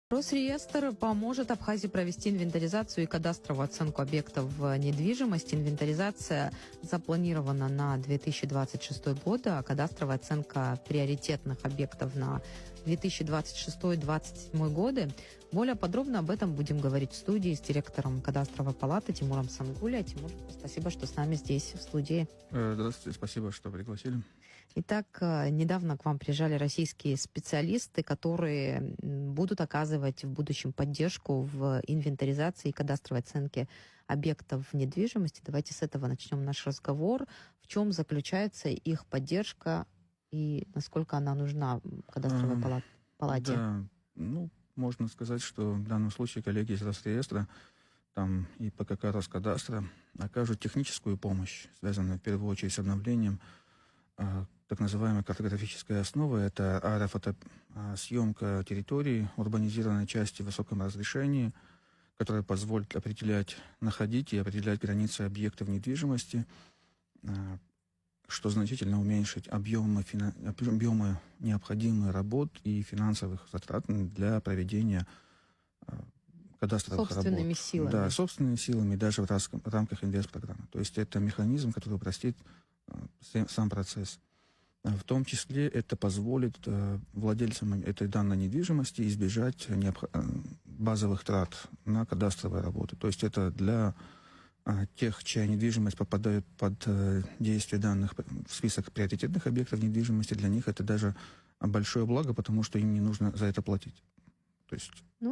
Росреестр поможет Абхазии провести инвентаризацию и кадастровую оценку объектов недвижимости. Инвентаризация запланирована на 2026 год, а кадастровая оценка приоритетных объектов на 2026-2027 годы. Более подробно об этом будем говорить в студии с директором кадастровой палаты Тимуром Сангуля. Тимур, спасибо, что с нами здесь, в студии. Здравствуйте, спасибо, что пригласили. Итак, недавно к вам приезжали российские специалисты, которые будут оказывать в будущем поддержку в инвентаризации и кадастровой оценке объектов недвижимости. Давайте с этого начнем наш разговор. В чем заключается их поддержка и насколько она нужна кадастровой палате? Да, можно сказать, что в данном случае коллеги из Росреестра там и ПКК Роскадастра окажут техническую помощь, связанную в первую очередь с обновлением так называемой картографической основы. Это аэрофотосъемка территории урбанизированной части в высоком разрешении, которая позволит находить и определять границы объектов недвижимости, что значительно уменьшит объемы необходимых работ и финансовых затрат для проведения кадастровых собственными работ. силами. Да, собственными силами, даже в рамках инвестпрограммы. То есть это механизм, который упростит сам процесс. В том числе это позволит владельцам этой данной недвижимости избежать базовых трат на кадастровые работы. То есть это для тех, чья недвижимость попадает под действие данных в список приоритетных объектов недвижимости, для них это даже большое благо, потому что им не нужно за это платить. То есть...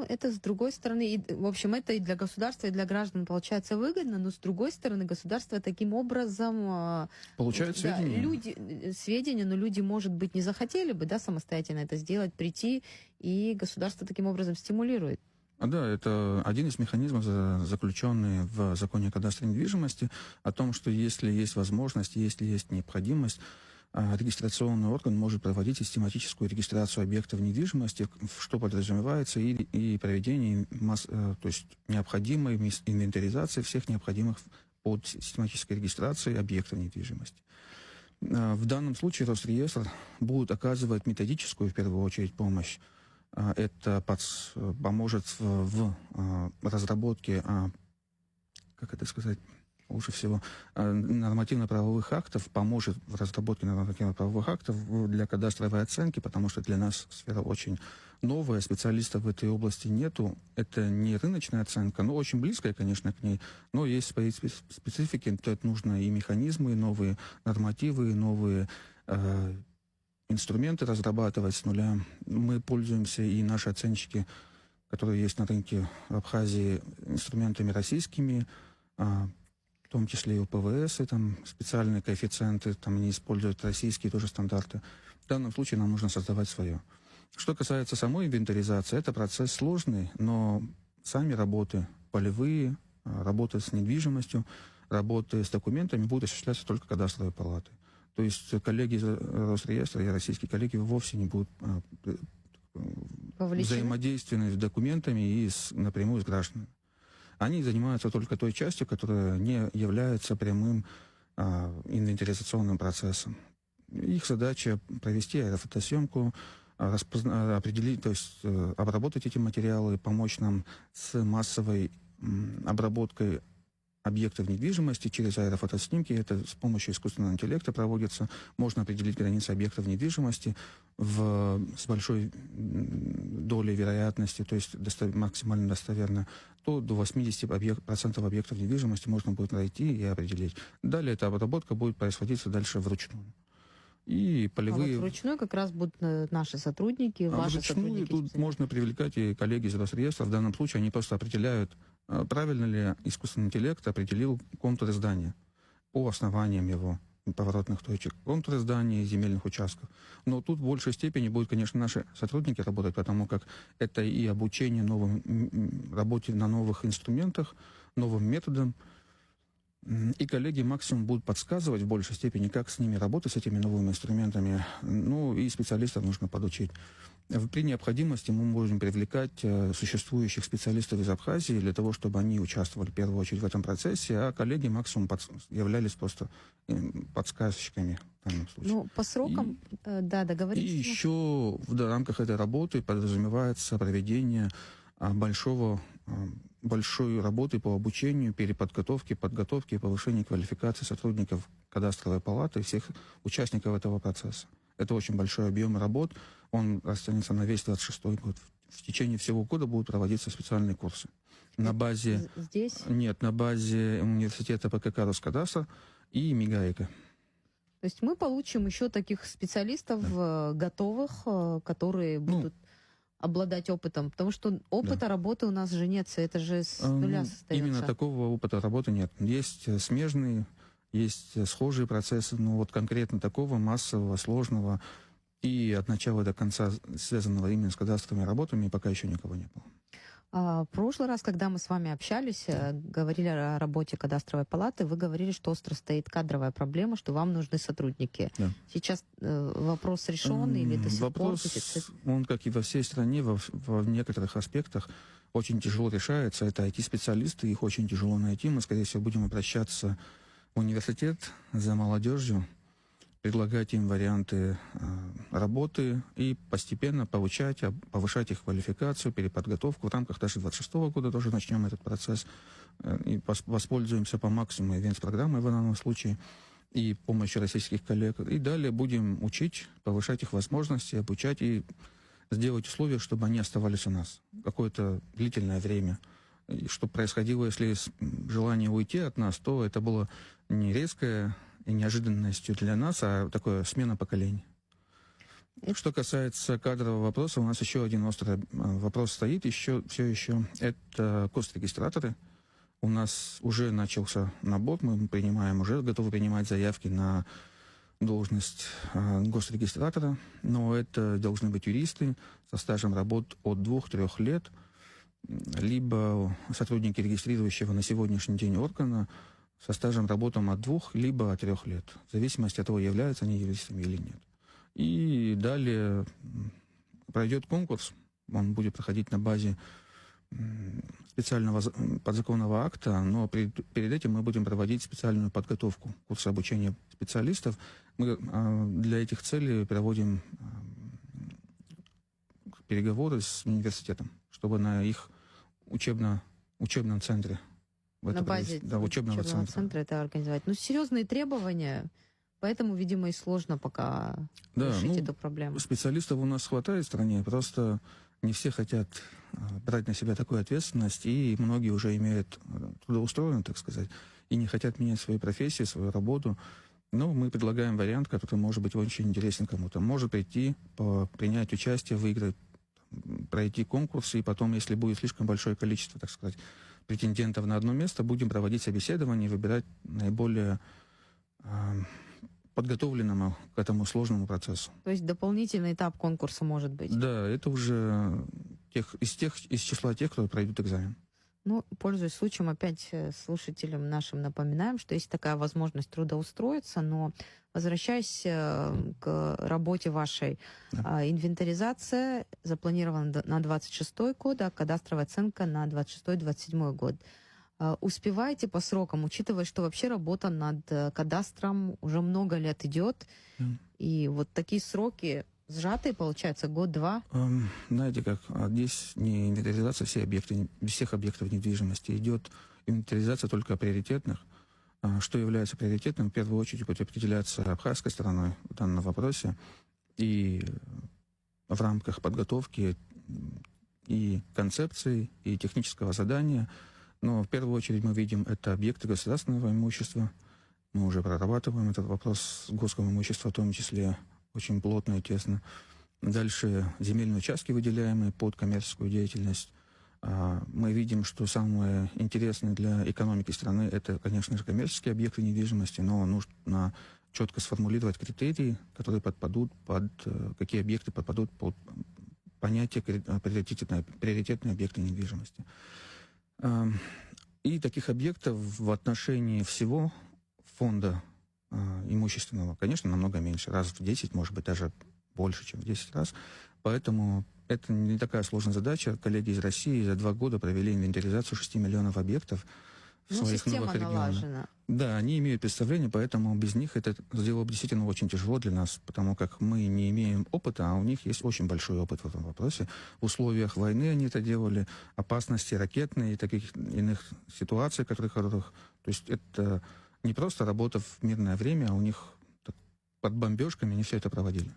это с другой стороны, в общем, это и для государства, и для граждан получается выгодно, но с другой стороны, государство таким образом... Получает сведения. Сведения, но люди, может быть, не захотели бы, самостоятельно это сделать, прийти, и государство таким образом стимулирует. Да, это один из механизмов, заключенный в законе о кадастре недвижимости, о том, что если есть возможность, если есть необходимость, регистрационный орган может проводить систематическую регистрацию объектов недвижимости, что подразумевается и проведение то есть необходимой инвентаризации всех необходимых под систематической регистрацией объектов недвижимости. В данном случае Росреестр будет оказывать методическую, в первую очередь, помощь. Это поможет в разработке, лучше всего, нормативно-правовых актов, поможет в разработке нормативно-правовых актов для кадастровой оценки, потому что для нас сфера очень новая, специалистов в этой области нету. Это не рыночная оценка, но очень близкая, конечно, к ней, но есть свои специфики, то это нужно и механизмы, и новые нормативы, и новые инструменты разрабатывать с нуля. Мы пользуемся, и наши оценщики, которые есть на рынке в Абхазии, инструментами российскими, в том числе и УПВС, и там специальные коэффициенты, там они используют российские тоже стандарты. В данном случае нам нужно создавать свое. Что касается самой инвентаризации, это процесс сложный, но сами работы полевые, работы с недвижимостью, работы с документами будут осуществляться только кадастровой палатой. То есть коллеги из Росреестра и российские коллеги вовсе не будут взаимодействовать с документами и напрямую с гражданами. Они занимаются только той частью, которая не является прямым инвентаризационным процессом. Их задача провести аэрофотосъемку, определить, то есть обработать эти материалы, помочь нам с массовой обработкой объектов недвижимости через аэрофотоснимки. Это с помощью искусственного интеллекта проводится. Можно определить границы объектов недвижимости с большой долей вероятности, то есть максимально достоверно, то до 80% объектов недвижимости можно будет найти и определить. Далее эта обработка будет происходить дальше вручную. И полевые... вручную как раз будут наши сотрудники, ваши сотрудники. Тут можно привлекать и коллеги из Росреестра. В данном случае они просто определяют, правильно ли искусственный интеллект определил контуры здания по основаниям его поворотных точек, контуры зданий и земельных участков. Но тут в большей степени будут, конечно, наши сотрудники работать, потому как это и обучение работе на новых инструментах, новым методам. И коллеги максимум будут подсказывать в большей степени, как с ними работать, с этими новыми инструментами. Ну, и специалистов нужно подучить. При необходимости мы можем привлекать существующих специалистов из Абхазии для того, чтобы они участвовали в первую очередь в этом процессе, а коллеги максимум являлись просто подсказчиками в данном случае. Ну, по срокам, да, И договорились. еще в рамках этой работы подразумевается проведение большой работы по обучению, переподготовке, подготовке и повышению квалификации сотрудников кадастровой палаты и всех участников этого процесса. Это очень большой объем работ, он растянется на весь 26-й год. В течение всего года будут проводиться специальные курсы. На базе... Здесь? Нет, на базе университета ПКК Роскадастра и МИГАИКа. То есть мы получим еще таких специалистов готовых, которые будут обладать опытом, потому что опыта работы у нас же нет, это же с нуля состоится. Именно такого опыта работы нет. Есть смежные, есть схожие процессы, но вот конкретно такого массового, сложного и от начала до конца связанного именно с кадастровыми работами пока еще никого не было. В прошлый раз, когда мы с вами общались, говорили о работе кадастровой палаты, вы говорили, что остро стоит кадровая проблема, что вам нужны сотрудники. Да. Сейчас вопрос решен или до сих пор? Вопрос, он, как и во всей стране, в некоторых аспектах очень тяжело решается. Это IT-специалисты, их очень тяжело найти. Мы, скорее всего, будем обращаться в университет за молодежью, предлагать им варианты работы и постепенно повышать их квалификацию, переподготовку. В рамках даже 26-го года тоже начнем этот процесс и воспользуемся по максимуму ивент-программой в данном случае и помощью российских коллег. И далее будем учить, повышать их возможности, обучать и сделать условия, чтобы они оставались у нас какое-то длительное время. И что происходило, если желание уйти от нас, то это было не резкое и неожиданностью для нас, а такое смена поколений. Что касается кадрового вопроса, у нас еще один острый вопрос стоит, все еще это госрегистраторы. У нас уже начался набор, мы уже готовы принимать заявки на должность госрегистратора, но это должны быть юристы со стажем работ от 2-3 лет, либо сотрудники регистрирующего на сегодняшний день органа со стажем работы от 2, либо от 3 лет, в зависимости от того, являются они юристами или нет. И далее пройдет конкурс, он будет проходить на базе специального подзаконного акта, но перед этим мы будем проводить специальную подготовку, курсы обучения специалистов. Мы для этих целей проводим переговоры с университетом, чтобы на их учебном центре, на базе учебного центра это организовать. Ну, серьезные требования, поэтому, видимо, и сложно пока решить эту проблему. Специалистов у нас хватает в стране, просто не все хотят брать на себя такую ответственность, и многие уже имеют трудоустроено, так сказать, и не хотят менять свою профессию, свою работу. Но мы предлагаем вариант, который может быть очень интересен кому-то. Может прийти, принять участие, выиграть, пройти конкурс, и потом, если будет слишком большое количество, так сказать, претендентов на одно место, будем проводить собеседование и выбирать наиболее подготовленному к этому сложному процессу. То есть дополнительный этап конкурса может быть? Да, это уже из числа тех, кто пройдут экзамен. Ну, пользуясь случаем, опять слушателям нашим напоминаем, что есть такая возможность трудоустроиться, но возвращаясь к работе вашей, инвентаризация запланирована на 26-й год, а кадастровая оценка на 26-27 год. Успеваете по срокам, учитывая, что вообще работа над кадастром уже много лет идет, и вот такие сроки сжатые, получается, год-два? Знаете как, здесь не инвентаризация всех объектов недвижимости, идет инвентаризация только приоритетных. Что является приоритетным, в первую очередь будет определяться абхазской стороной в данном вопросе, и в рамках подготовки и концепции, и технического задания. Но в первую очередь мы видим это объекты государственного имущества. Мы уже прорабатываем этот вопрос с госского имущества, в том числе очень плотно и тесно. Дальше земельные участки, выделяемые под коммерческую деятельность. Мы видим, что самое интересное для экономики страны — это, конечно же, коммерческие объекты недвижимости, но нужно четко сформулировать критерии, которые какие объекты попадут под понятие приоритетные объекты недвижимости. И таких объектов в отношении всего фонда имущественного, конечно, намного меньше. Раз в 10, может быть, даже больше, чем в 10 раз. Поэтому это не такая сложная задача. Коллеги из России за 2 года провели инвентаризацию 6 миллионов объектов в своих система новых регионах. налажена. Да, они имеют представление, поэтому без них это сделало бы действительно очень тяжело для нас, потому как мы не имеем опыта, а у них есть очень большой опыт в этом вопросе. В условиях войны они это делали, опасности ракетные и таких иных ситуаций, то есть это не просто работа в мирное время, а у них под бомбежками они все это проводили.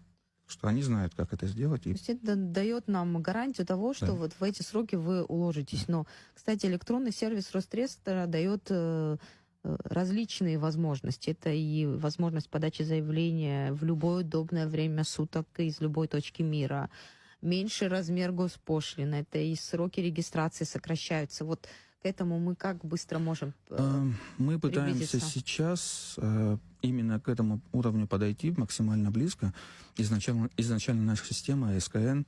Что они знают, как это сделать. То есть это дает нам гарантию того, что Да. вот в эти сроки вы уложитесь. Но, кстати, электронный сервис Росреестра дает различные возможности. Это и возможность подачи заявления в любое удобное время суток из любой точки мира. Меньший размер госпошлины. Это и сроки регистрации сокращаются. Вот к этому мы как быстро можем Мы пытаемся приблизиться? сейчас именно к этому уровню подойти максимально близко. Изначально наша система СКН,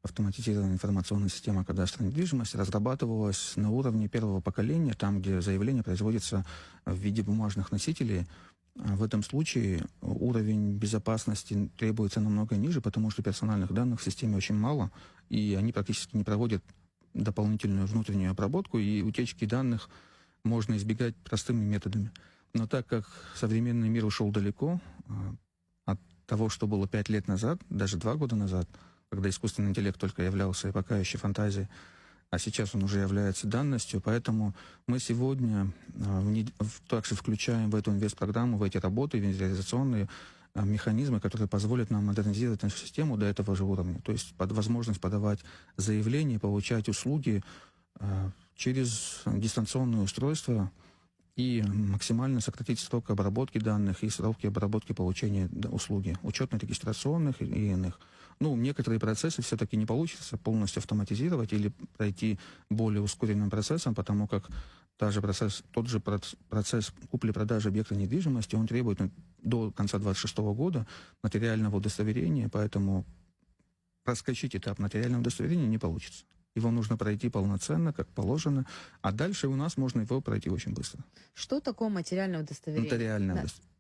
автоматизированная информационная система кадастра недвижимости, разрабатывалась на уровне первого поколения, там, где заявление производится в виде бумажных носителей. В этом случае уровень безопасности требуется намного ниже, потому что персональных данных в системе очень мало, и они практически не проводят дополнительную внутреннюю обработку, и утечки данных можно избегать простыми методами. Но так как современный мир ушел далеко от того, что было 5 лет назад, даже 2 года назад, когда искусственный интеллект только являлся пока еще фантазией, а сейчас он уже является данностью, поэтому мы сегодня также включаем в эту инвестпрограмму, в эти работы, инвентаризационные механизмы, которые позволят нам модернизировать нашу систему до этого же уровня. То есть возможность подавать заявления, получать услуги через дистанционное устройство и максимально сократить срок обработки данных и сроки обработки получения услуги, учетно-регистрационных и иных. Некоторые процессы все-таки не получится полностью автоматизировать или пройти более ускоренным процессом, потому как тот же процесс купли-продажи объекта недвижимости, он требует до конца 2026 года нотариального удостоверения, поэтому проскочить этап нотариального удостоверения не получится. Его нужно пройти полноценно, как положено, а дальше у нас можно его пройти очень быстро. Что такое материальное удостоверение?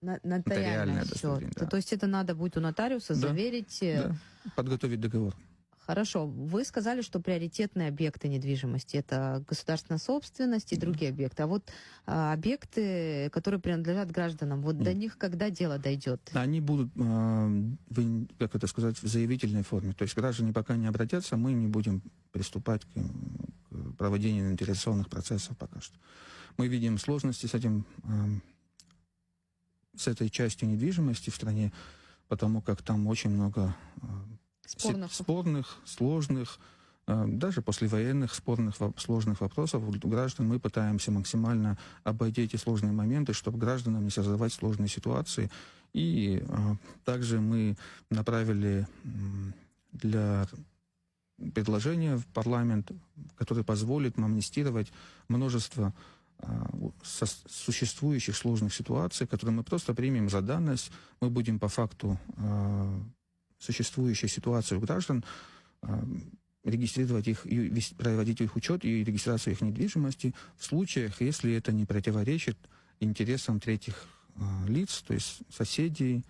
Нотариальное все. удостоверение, да. То есть это надо будет у нотариуса заверить? Да, подготовить договор. Хорошо. Вы сказали, что приоритетные объекты недвижимости — это государственная собственность и другие объекты. А вот объекты, которые принадлежат гражданам, вот до них когда дело дойдет? Они будут, в заявительной форме. То есть граждане пока не обратятся, мы не будем приступать к проводению инвентаризационных процессов пока что. Мы видим сложности с этой частью недвижимости в стране, потому как там очень много спорных, сложных, даже послевоенных сложных вопросов у граждан. Мы пытаемся максимально обойти эти сложные моменты, чтобы гражданам не создавать сложные ситуации. И также мы направили для предложения в парламент, которое позволит амнистировать множество существующих сложных ситуаций, которые мы просто примем за данность. Мы будем по факту существующую ситуацию граждан регистрировать их, и проводить их учет и регистрацию их недвижимости в случаях, если это не противоречит интересам третьих лиц, то есть соседей,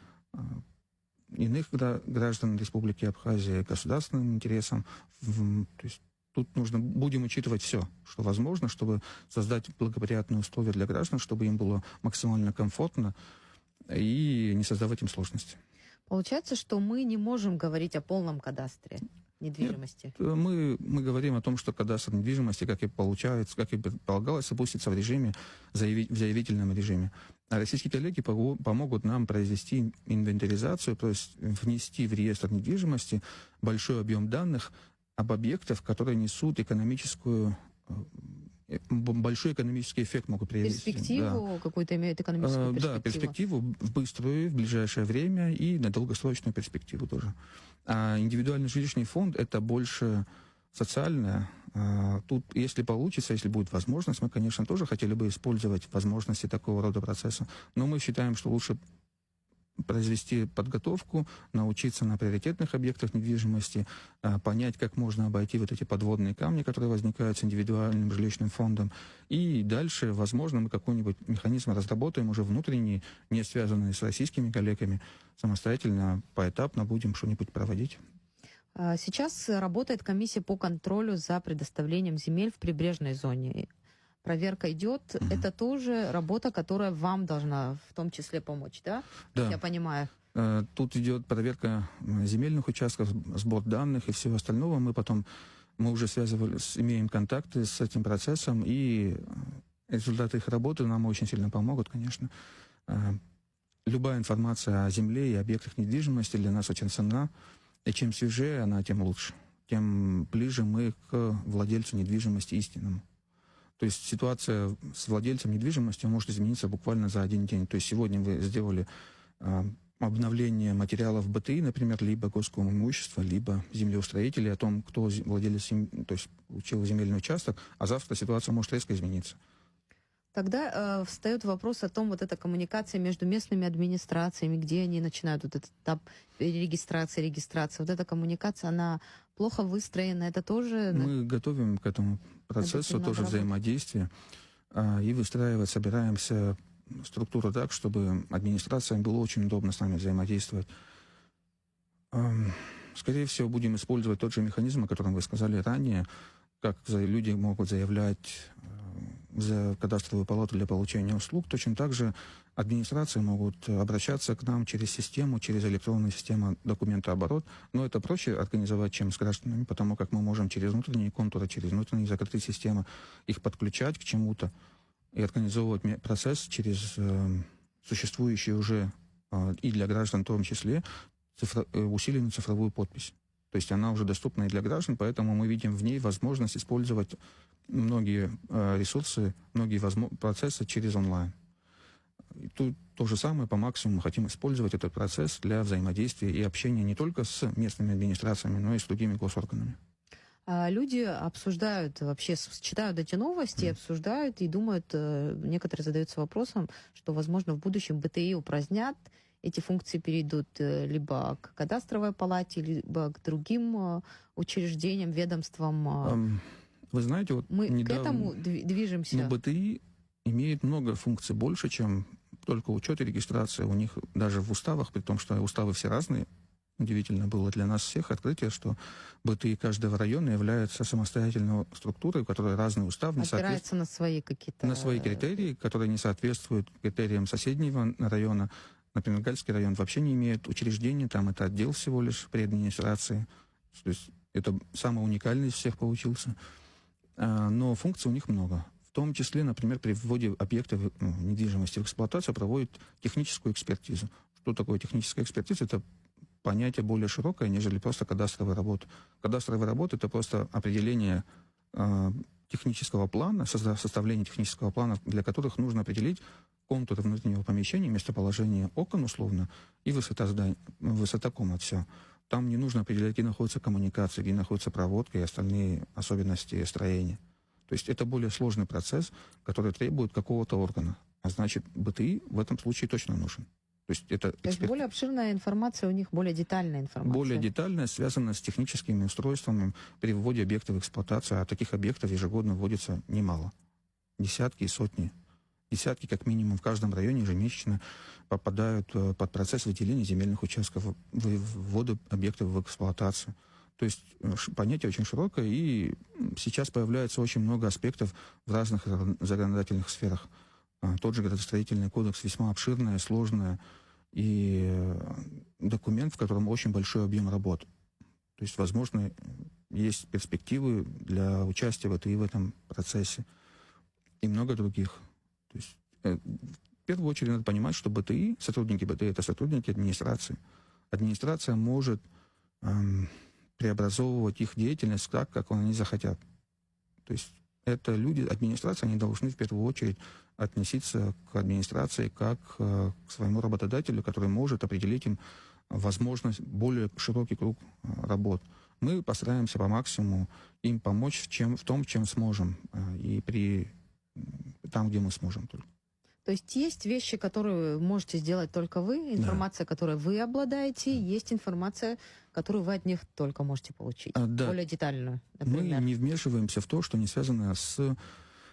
иных граждан Республики Абхазия, государственным интересам. То есть тут будем учитывать все, что возможно, чтобы создать благоприятные условия для граждан, чтобы им было максимально комфортно и не создавать им сложности. Получается, что мы не можем говорить о полном кадастре недвижимости. Нет, мы говорим о том, что кадастр недвижимости, как и предполагалось, опустится в заявительном режиме. А российские коллеги помогут нам произвести инвентаризацию, то есть внести в реестр недвижимости большой объем данных об объектах, которые несут большой экономический эффект могут привести. Перспективу какую-то имеют экономическую перспективу. Да, перспективу в быструю, в ближайшее время и на долгосрочную перспективу тоже. А индивидуальный жилищный фонд — это больше социальное. Тут, если получится, если будет возможность, мы, конечно, тоже хотели бы использовать возможности такого рода процесса, но мы считаем, что лучше произвести подготовку, научиться на приоритетных объектах недвижимости, понять, как можно обойти вот эти подводные камни, которые возникают с индивидуальным жилищным фондом. И дальше, возможно, мы какой-нибудь механизм разработаем уже внутренний, не связанный с российскими коллегами, самостоятельно, поэтапно будем что-нибудь проводить. Сейчас работает комиссия по контролю за предоставлением земель в прибрежной зоне. Проверка идет. Это тоже работа, которая вам должна в том числе помочь, да? Да. Я понимаю. Тут идет проверка земельных участков, сбор данных и всего остального. Мы уже связывались, имеем контакты с этим процессом, и результаты их работы нам очень сильно помогут, конечно. Любая информация о земле и объектах недвижимости для нас очень ценна. И чем свежее она, тем лучше. Тем ближе мы к владельцу недвижимости истинному. То есть ситуация с владельцем недвижимости может измениться буквально за один день. То есть сегодня вы сделали обновление материалов БТИ, например, либо госского имущества, либо землеустроителей о том, кто владелец, то есть получил земельный участок, а завтра ситуация может резко измениться. Тогда встает вопрос о том, вот эта коммуникация между местными администрациями, где они начинают вот этот этап регистрации. Вот эта коммуникация, она плохо выстроена, это тоже... Мы готовим к этому процессу тоже взаимодействие и выстраивать, собираемся структуру так, чтобы администрациям было очень удобно с нами взаимодействовать. Скорее всего, будем использовать тот же механизм, о котором вы сказали ранее, как люди могут заявлять за кадастровую палату для получения услуг. Точно так же администрации могут обращаться к нам через систему, через электронную систему документооборот. Но это проще организовать, чем с гражданами, потому как мы можем через внутренние контуры, через внутренние закрытые системы их подключать к чему-то и организовывать процесс через существующие уже и для граждан в том числе усиленную цифровую подпись. То есть она уже доступна и для граждан, поэтому мы видим в ней возможность использовать многие ресурсы, многие процессы через онлайн. И тут то же самое по максимуму хотим использовать этот процесс для взаимодействия и общения не только с местными администрациями, но и с другими госорганами. Люди обсуждают, вообще читают эти новости, обсуждают и думают, некоторые задаются вопросом, что, возможно, в будущем БТИ упразднят, эти функции перейдут либо к кадастровой палате, либо к другим учреждениям, ведомствам. Вы знаете, вот мы к этому движемся. Но БТИ имеет много функций больше, чем только учет и регистрация. У них даже в уставах, при том, что уставы все разные, удивительно было для нас всех открытие, что БТИ каждого района является самостоятельной структурой, у которой разный устав. Опирается на свои какие-то... На свои критерии, которые не соответствуют критериям соседнего района. Например, Гальский район вообще не имеет учреждения, там это отдел всего лишь при администрации. То есть это самый уникальный из всех получился. Но функций у них много. В том числе, например, при вводе объектов недвижимости в эксплуатацию проводят техническую экспертизу. Что такое техническая экспертиза? Это понятие более широкое, нежели просто кадастровая работа. Кадастровая работа — это просто определение технического плана, составление технического плана, для которых нужно определить контуры внутреннего помещения, местоположение окон условно и высота здания, высота комнат, все. Там не нужно определять, где находится коммуникация, где находится проводка и остальные особенности строения. То есть это более сложный процесс, который требует какого-то органа. А значит, БТИ в этом случае точно нужен. То есть более обширная информация у них, более детальная информация. Более детальная, связана с техническими устройствами при вводе объектов в эксплуатацию. А таких объектов ежегодно вводится немало. Десятки и сотни. Десятки, как минимум, в каждом районе ежемесячно попадают под процесс выделения земельных участков, ввода объектов в эксплуатацию. То есть понятие очень широкое, и сейчас появляется очень много аспектов в разных законодательных сферах. Тот же градостроительный кодекс весьма обширный, сложный, и документ, в котором очень большой объем работ. То есть, возможно, есть перспективы для участия в этом процессе и много других. То есть, в первую очередь надо понимать, что БТИ, сотрудники БТИ — это сотрудники администрации. Администрация может преобразовывать их деятельность так, как они захотят. То есть это люди, администрация, они должны в первую очередь относиться к администрации как к своему работодателю, который может определить им возможность, более широкий круг работ. Мы постараемся по максимуму им помочь в том, в чем сможем, и там, где мы сможем только. То есть вещи, которые можете сделать только вы, информация, которой вы обладаете, есть информация, которую вы от них только можете получить, Да. более детальную, Мы например. не вмешиваемся в то, что не связано с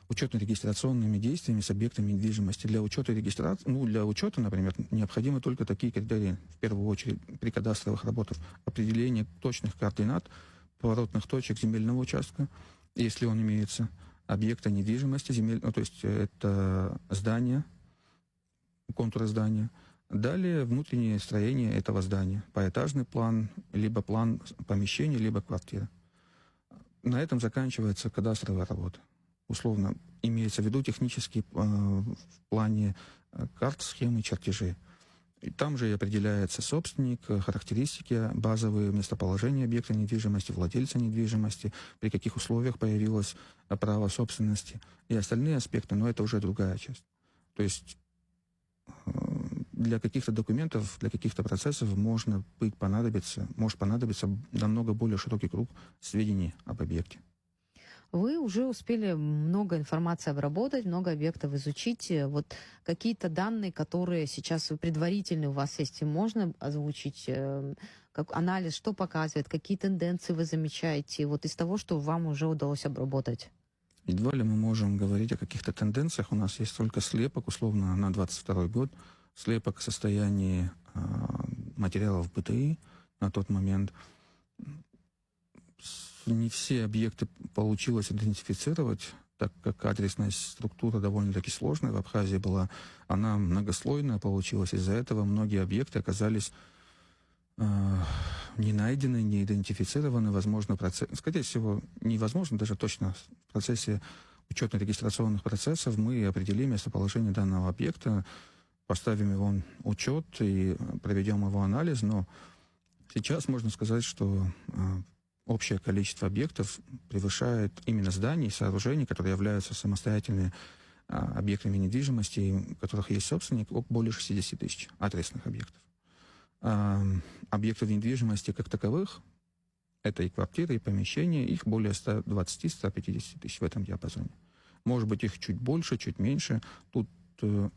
учетно-регистрационными действиями с объектами недвижимости. Для учета и регистрации, для учета, например, необходимы только такие критерии, в первую очередь, при кадастровых работах: определение точных координат поворотных точек земельного участка, если он имеется, объекта недвижимости, то есть это здание, контуры здания. Далее внутреннее строение этого здания, поэтажный план, либо план помещения, либо квартиры. На этом заканчивается кадастровая работа. Условно имеется в виду технически в плане карт, схемы, чертежей. И там же и определяется собственник, характеристики, базовые местоположения объекта недвижимости, владельца недвижимости, при каких условиях появилось право собственности и остальные аспекты, но это уже другая часть. То есть для каких-то документов, для каких-то процессов может понадобиться намного более широкий круг сведений об объекте. Вы уже успели много информации обработать, много объектов изучить. Вот какие-то данные, которые сейчас предварительные у вас есть, можно озвучить? Как анализ, что показывает, какие тенденции вы замечаете, вот из того, что вам уже удалось обработать? Едва ли мы можем говорить о каких-то тенденциях. У нас есть только слепок, условно, на 22 год. Слепок состояния материалов БТИ на тот момент. Не все объекты получилось идентифицировать, так как адресная структура довольно-таки сложная. В Абхазии она многослойная получилась. Из-за этого многие объекты оказались не найдены, не идентифицированы. Возможно, скорее всего, невозможно, даже точно в процессе учетно-регистрационных процессов мы определим местоположение данного объекта, поставим его учет и проведем его анализ. Но сейчас можно сказать, что общее количество объектов превышает именно зданий, сооружений, которые являются самостоятельными объектами недвижимости, у которых есть собственник, более 60 тысяч адресных объектов. Объектов недвижимости как таковых, это и квартиры, и помещения, их более 120-150 тысяч в этом диапазоне. Может быть, их чуть больше, чуть меньше. Тут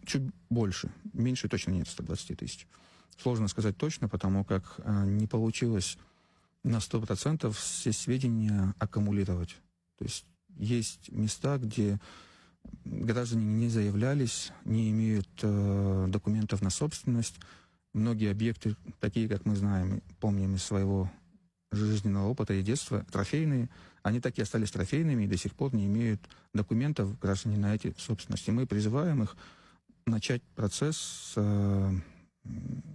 чуть больше. Меньше точно нет 120 тысяч. Сложно сказать точно, потому как не получилось на 100% все сведения аккумулировать. То есть места, где граждане не заявлялись, не имеют документов на собственность. Многие объекты, такие, как мы знаем, помним из своего жизненного опыта и детства, трофейные, они так и остались трофейными и до сих пор не имеют документов граждане на эти собственности. Мы призываем их начать процесс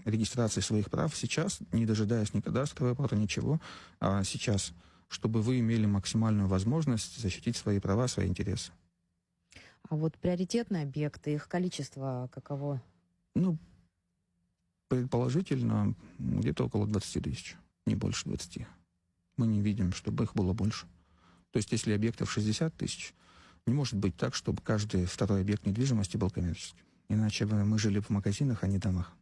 регистрации своих прав сейчас, не дожидаясь ни кадастрового аппарата, ничего, а сейчас, чтобы вы имели максимальную возможность защитить свои права, свои интересы. А вот приоритетные объекты, их количество каково? Предположительно, где-то около 20 тысяч, не больше 20. Мы не видим, чтобы их было больше. То есть, если объектов 60 тысяч, не может быть так, чтобы каждый второй объект недвижимости был коммерческим. Иначе бы мы жили в магазинах, а не домах.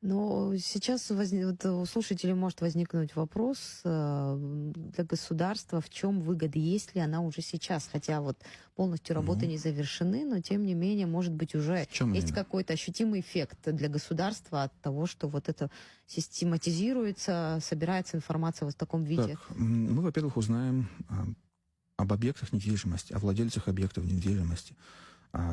Но сейчас у слушателей может возникнуть вопрос для государства, в чем выгода, есть ли она уже сейчас, хотя вот полностью работы не завершены, но тем не менее, может быть, уже есть какой-то ощутимый эффект для государства от того, что вот это систематизируется, собирается информация вот в таком виде. Так, мы, во-первых, узнаем об объектах недвижимости, о владельцах объектов недвижимости,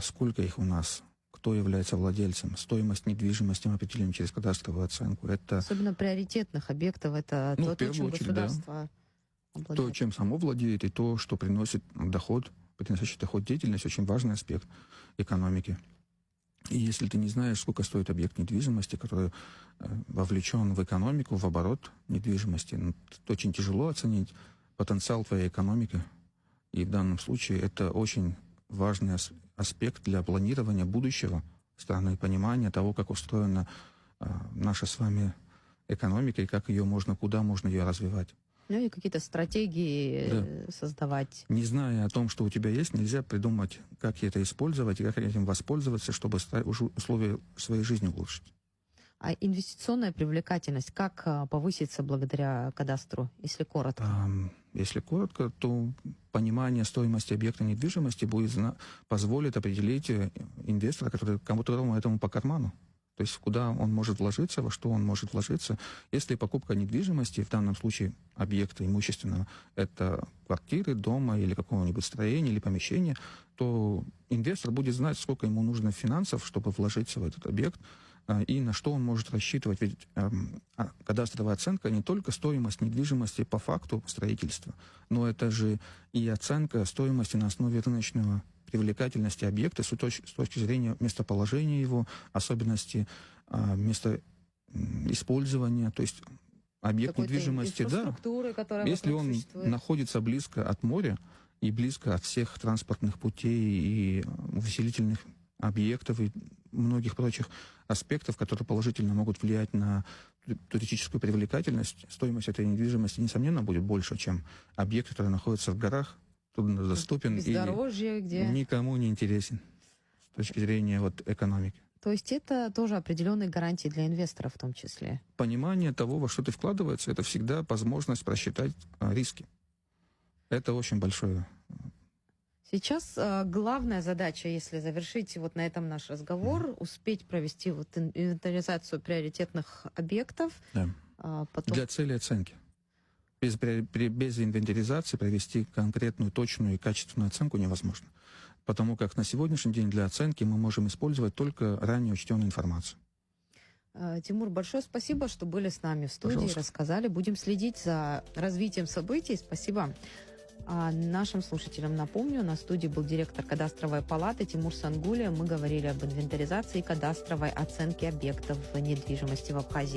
сколько их у нас, кто является владельцем, стоимость недвижимости мы определим через кадастровую оценку. Это особенно приоритетных объектов, это то, чем государство обладает. То, чем само владеет, и то, что приносит доход, приносящий доход деятельность, очень важный аспект экономики. И если ты не знаешь, сколько стоит объект недвижимости, который вовлечен в экономику, в оборот недвижимости, то очень тяжело оценить потенциал твоей экономики. И в данном случае это очень важный аспект для планирования будущего страны, понимания того, как устроена наша с вами экономика и как ее куда можно ее развивать. Ну и какие-то стратегии создавать. Не зная о том, что у тебя есть, нельзя придумать, как это использовать и как этим воспользоваться, чтобы условия своей жизни улучшить. А инвестиционная привлекательность как повысится благодаря кадастру, если коротко? Если коротко, то понимание стоимости объекта недвижимости позволит определить инвестора, которому этому по карману. То есть куда он может вложиться, во что он может вложиться. Если покупка недвижимости, в данном случае объекта имущественного, это квартиры, дома или какого-нибудь строения или помещения, то инвестор будет знать, сколько ему нужно финансов, чтобы вложиться в этот объект, и на что он может рассчитывать. Ведь кадастровая оценка не только стоимость недвижимости по факту строительства, но это же и оценка стоимости на основе рыночного привлекательности объекта с точки зрения местоположения его, особенности места использования, то есть объект Какой-то недвижимости, да. инфраструктуры, которая Если вокруг он существует. находится близко от моря и близко от всех транспортных путей и увеселительных объектов и многих прочих аспектов, которые положительно могут влиять на туристическую привлекательность, стоимость этой недвижимости, несомненно, будет больше, чем объект, который находится в горах, труднодоступен и Бездорожье, где... никому не интересен с точки зрения экономики. То есть это тоже определенные гарантии для инвесторов в том числе. Понимание того, во что ты вкладываешься, это всегда возможность просчитать риски. Это очень большое. Сейчас главная задача, если завершить вот на этом наш разговор, успеть провести вот инвентаризацию приоритетных объектов. Да. Потом... Для цели оценки. Без инвентаризации провести конкретную, точную и качественную оценку невозможно. Потому как на сегодняшний день для оценки мы можем использовать только ранее учтенную информацию. Тимур, большое спасибо, что были с нами в студии, Пожалуйста. Рассказали. Будем следить за развитием событий. Спасибо. А нашим слушателям напомню, на студии был директор кадастровой палаты Тимур Сангулия. Мы говорили об инвентаризации и кадастровой оценке объектов недвижимости в Абхазии.